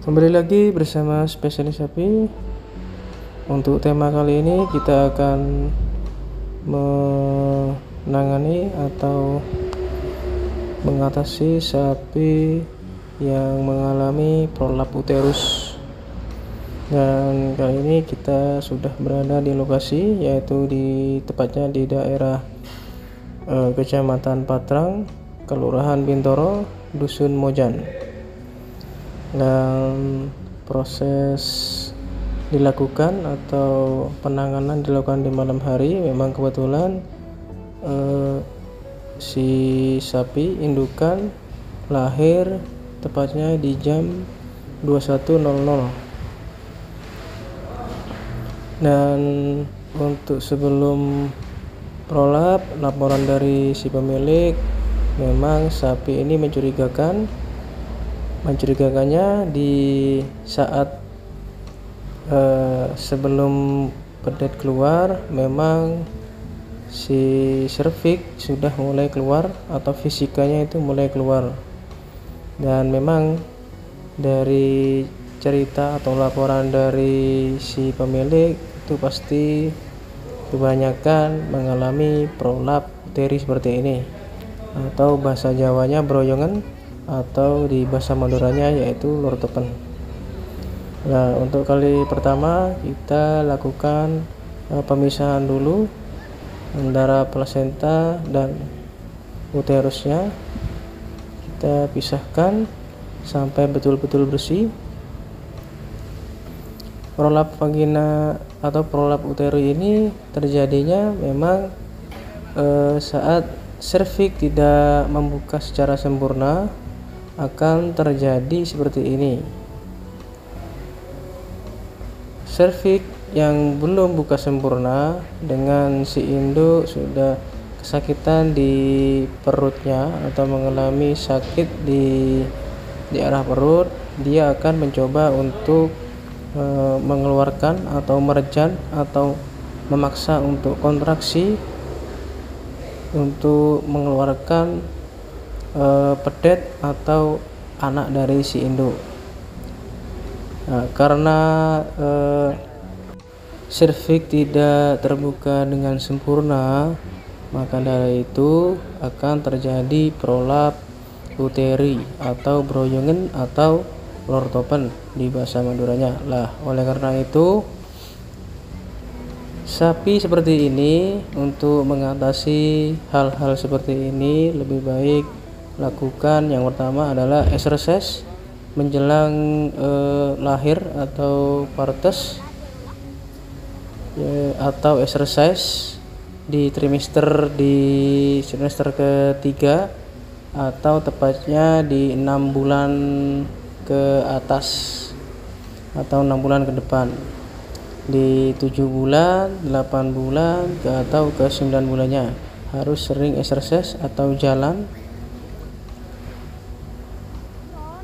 Kembali lagi bersama spesialis sapi. Untuk tema kali ini kita akan menangani atau mengatasi sapi yang mengalami prolap uterus. Dan kali ini kita sudah berada di lokasi, yaitu tepatnya di daerah Kecamatan Patrang, Kelurahan Bintoro, Dusun Mojan. Dan proses dilakukan atau penanganan dilakukan di malam hari. Memang kebetulan si sapi indukan lahir tepatnya di jam 21.00. Dan untuk sebelum prolap, laporan dari si pemilik, memang sapi ini mencurigakannya di saat sebelum pedet keluar, memang si cervix sudah mulai keluar atau fisikanya itu mulai keluar. Dan memang dari cerita atau laporan dari si pemilik itu pasti kebanyakan mengalami prolap uteri seperti ini, atau bahasa Jawanya broyongan, atau di bahasa Maduranya yaitu lortopen. Nah, untuk kali pertama kita lakukan pemisahan dulu antara plasenta dan uterusnya. Kita pisahkan sampai betul-betul bersih. Prolap vagina atau prolap uteri ini terjadinya memang saat cervix tidak membuka secara sempurna, akan terjadi seperti ini. Cervix yang belum buka sempurna, dengan si induk sudah kesakitan di perutnya atau mengalami sakit di arah perut, dia akan mencoba untuk mengeluarkan atau merejan atau memaksa untuk kontraksi untuk mengeluarkan pedet atau anak dari si induk. Nah, karena cervix tidak terbuka dengan sempurna, maka dari itu akan terjadi prolap uteri atau broyongan atau lortopen di bahasa Maduranya. Lah, oleh karena itu sapi seperti ini, untuk mengatasi hal-hal seperti ini, lebih baik lakukan yang pertama adalah exercise menjelang lahir atau partes, atau exercise di trimester ketiga, atau tepatnya di 6 bulan ke atas atau 6 bulan ke depan, di 7 bulan, 8 bulan atau ke 9 bulannya harus sering exercise atau jalan.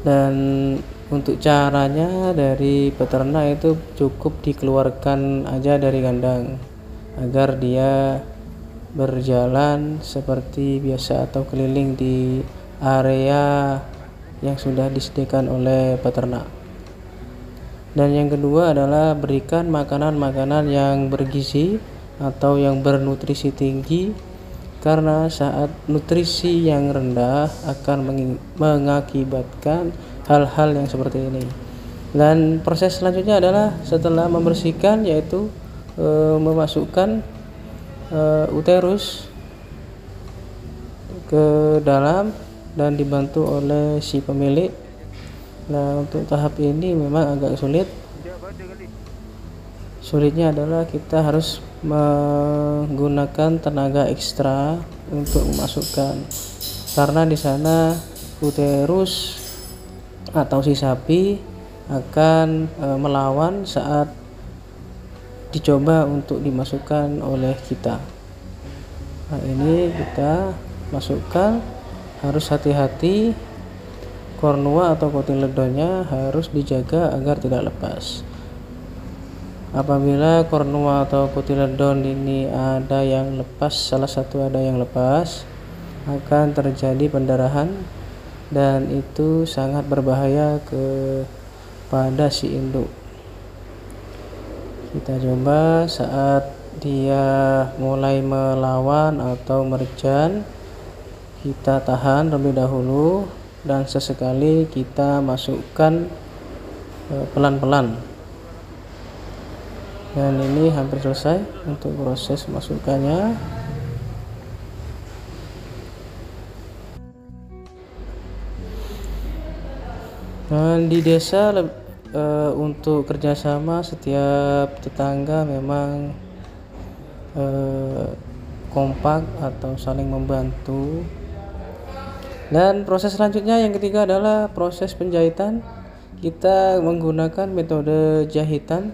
Dan untuk caranya dari peternak itu cukup dikeluarkan aja dari kandang agar dia berjalan seperti biasa atau keliling di area yang sudah disediakan oleh peternak. Dan yang kedua adalah berikan makanan-makanan yang bergizi atau yang bernutrisi tinggi, karena saat nutrisi yang rendah akan mengakibatkan hal-hal yang seperti ini. Dan proses selanjutnya adalah setelah membersihkan, yaitu memasukkan uterus ke dalam dan dibantu oleh si pemilik. Nah, untuk tahap ini memang agak sulit. Sulitnya adalah kita harus menggunakan tenaga ekstra untuk memasukkan, karena di sana uterus atau si sapi akan melawan saat dicoba untuk dimasukkan oleh kita. Nah, ini kita masukkan, harus hati-hati, kornua atau kotiledonnya harus dijaga agar tidak lepas. Apabila kornua atau kotiledon ini ada yang lepas, salah satu ada yang lepas, akan terjadi pendarahan dan itu sangat berbahaya ke pada si induk. Kita coba saat dia mulai melawan atau merjan, kita tahan terlebih dahulu dan sesekali kita masukkan pelan-pelan. Dan ini hampir selesai untuk proses masukkannya. Dan di desa untuk kerjasama setiap tetangga memang kompak atau saling membantu. Dan proses selanjutnya yang ketiga adalah proses penjahitan. Kita menggunakan metode jahitan.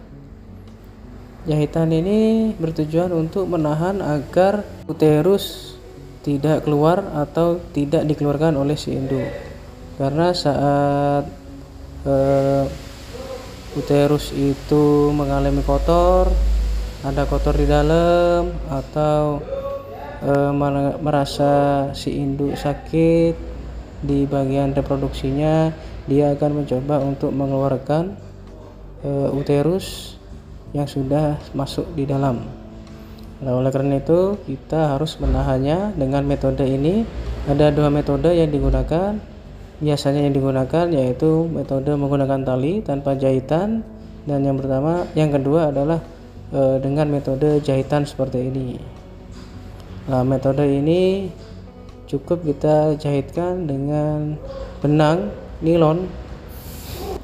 Jahitan ini bertujuan untuk menahan agar uterus tidak keluar atau tidak dikeluarkan oleh si induk. Karena saat uterus itu mengalami kotor, ada kotor di dalam, atau merasa si induk sakit di bagian reproduksinya, dia akan mencoba untuk mengeluarkan uterus yang sudah masuk di dalam. Nah, oleh karena itu kita harus menahannya dengan metode ini. Ada dua metode yang digunakan. Biasanya yang digunakan yaitu metode menggunakan tali tanpa jahitan, dan yang kedua adalah dengan metode jahitan seperti ini. Nah, metode ini cukup kita jahitkan dengan benang nilon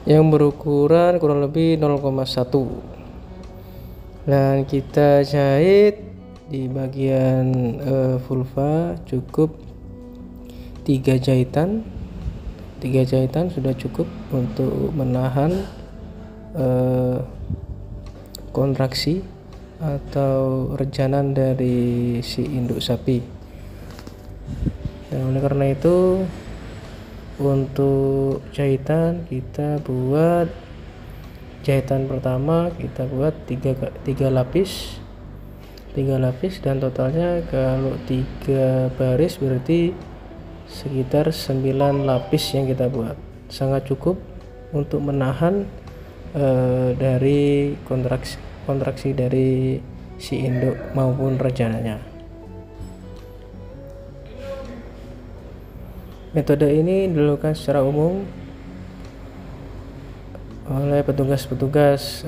yang berukuran kurang lebih 0,1, dan kita jahit di bagian vulva cukup 3 jahitan. 3 jahitan sudah cukup untuk menahan kontraksi atau rejanan dari si induk sapi. Dan oleh karena itu untuk jahitan kita buat jahitan pertama kita buat 3 lapis, dan totalnya kalau 3 baris berarti sekitar 9 lapis yang kita buat. Sangat cukup untuk menahan dari kontraksi dari si induk maupun rejananya. Metode ini dilakukan secara umum oleh petugas-petugas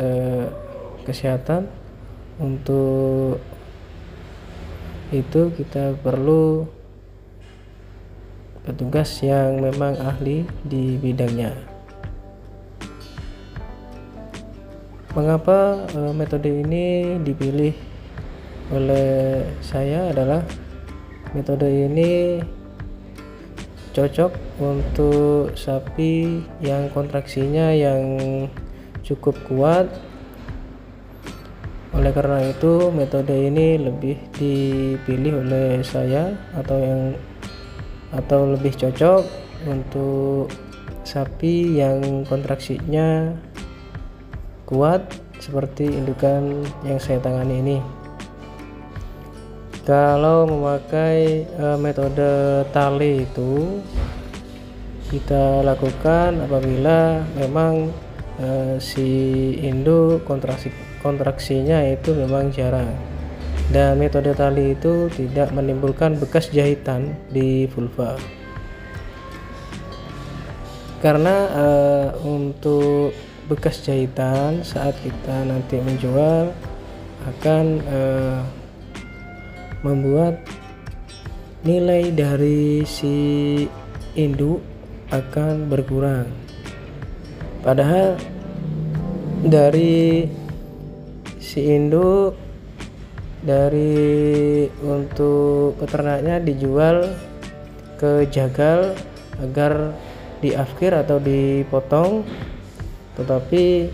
kesehatan. Untuk itu kita perlu petugas yang memang ahli di bidangnya. Mengapa metode ini dipilih oleh saya adalah metode ini cocok untuk sapi yang kontraksinya yang cukup kuat. Oleh karena itu metode ini lebih dipilih oleh saya atau lebih cocok untuk sapi yang kontraksinya kuat seperti indukan yang saya tangani ini. Kalau memakai metode tali itu kita lakukan apabila memang si induk kontraksinya itu memang jarang, dan metode tali itu tidak menimbulkan bekas jahitan di vulva. Karena untuk bekas jahitan saat kita nanti menjual akan membuat nilai dari si induk akan berkurang. Padahal dari si induk untuk peternaknya dijual ke jagal agar diafkir atau dipotong, tetapi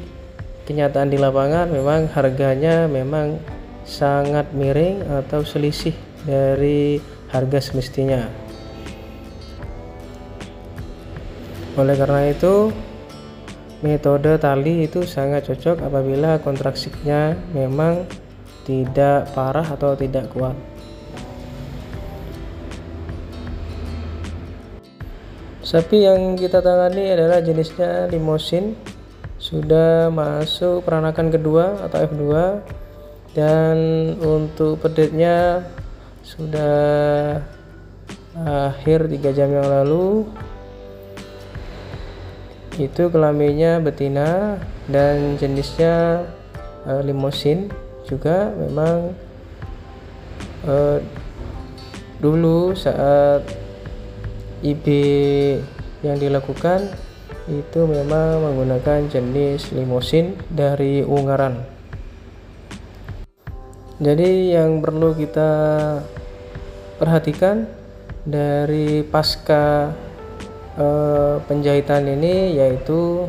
kenyataan di lapangan memang harganya memang sangat miring atau selisih dari harga semestinya. Oleh karena itu metode tali itu sangat cocok apabila kontraksinya memang tidak parah atau tidak kuat. Sapi yang kita tangani adalah jenisnya Limousin sudah masuk peranakan kedua atau F2, dan untuk pedetnya sudah akhir 3 jam yang lalu. Itu kelaminnya betina dan jenisnya limosin juga. Memang dulu saat IB yang dilakukan itu memang menggunakan jenis limosin dari Ungaran. Jadi yang perlu kita perhatikan dari pasca penjahitan ini, yaitu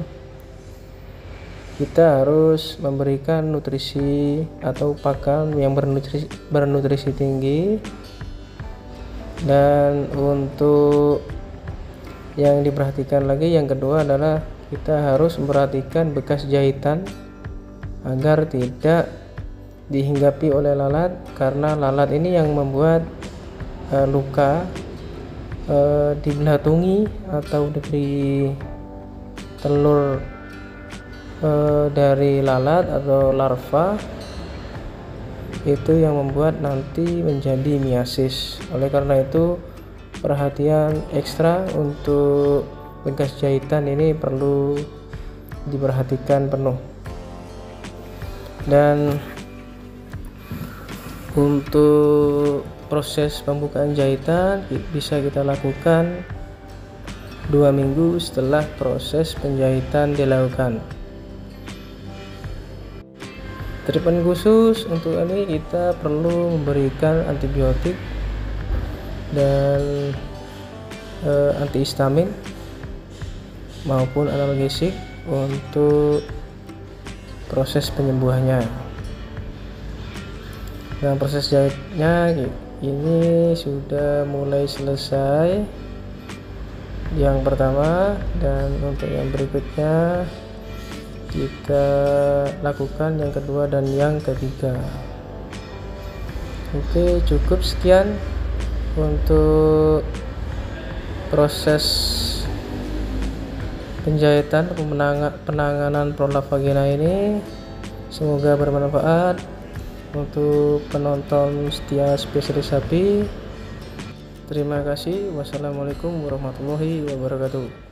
kita harus memberikan nutrisi atau pakan yang bernutrisi tinggi. Dan untuk yang diperhatikan lagi, yang kedua adalah kita harus memperhatikan bekas jahitan agar tidak dihinggapi oleh lalat, karena lalat ini yang membuat luka di belatungi atau dari telur dari lalat atau larva, itu yang membuat nanti menjadi miasis. Oleh karena itu perhatian ekstra untuk bekas jahitan ini perlu diperhatikan penuh. Dan untuk proses pembukaan jahitan bisa kita lakukan 2 minggu setelah proses penjahitan dilakukan. Treatment khusus untuk ini kita perlu memberikan antibiotik dan antihistamin maupun analgesik untuk proses penyembuhannya. Dan proses jahitnya ini sudah mulai selesai yang pertama, dan untuk yang berikutnya kita lakukan yang kedua dan yang ketiga. Oke, cukup sekian untuk proses penjahitan penanganan prolap vagina ini. Semoga bermanfaat untuk penonton setia Spesialis Sapi. Terima kasih. Wassalamualaikum warahmatullahi wabarakatuh.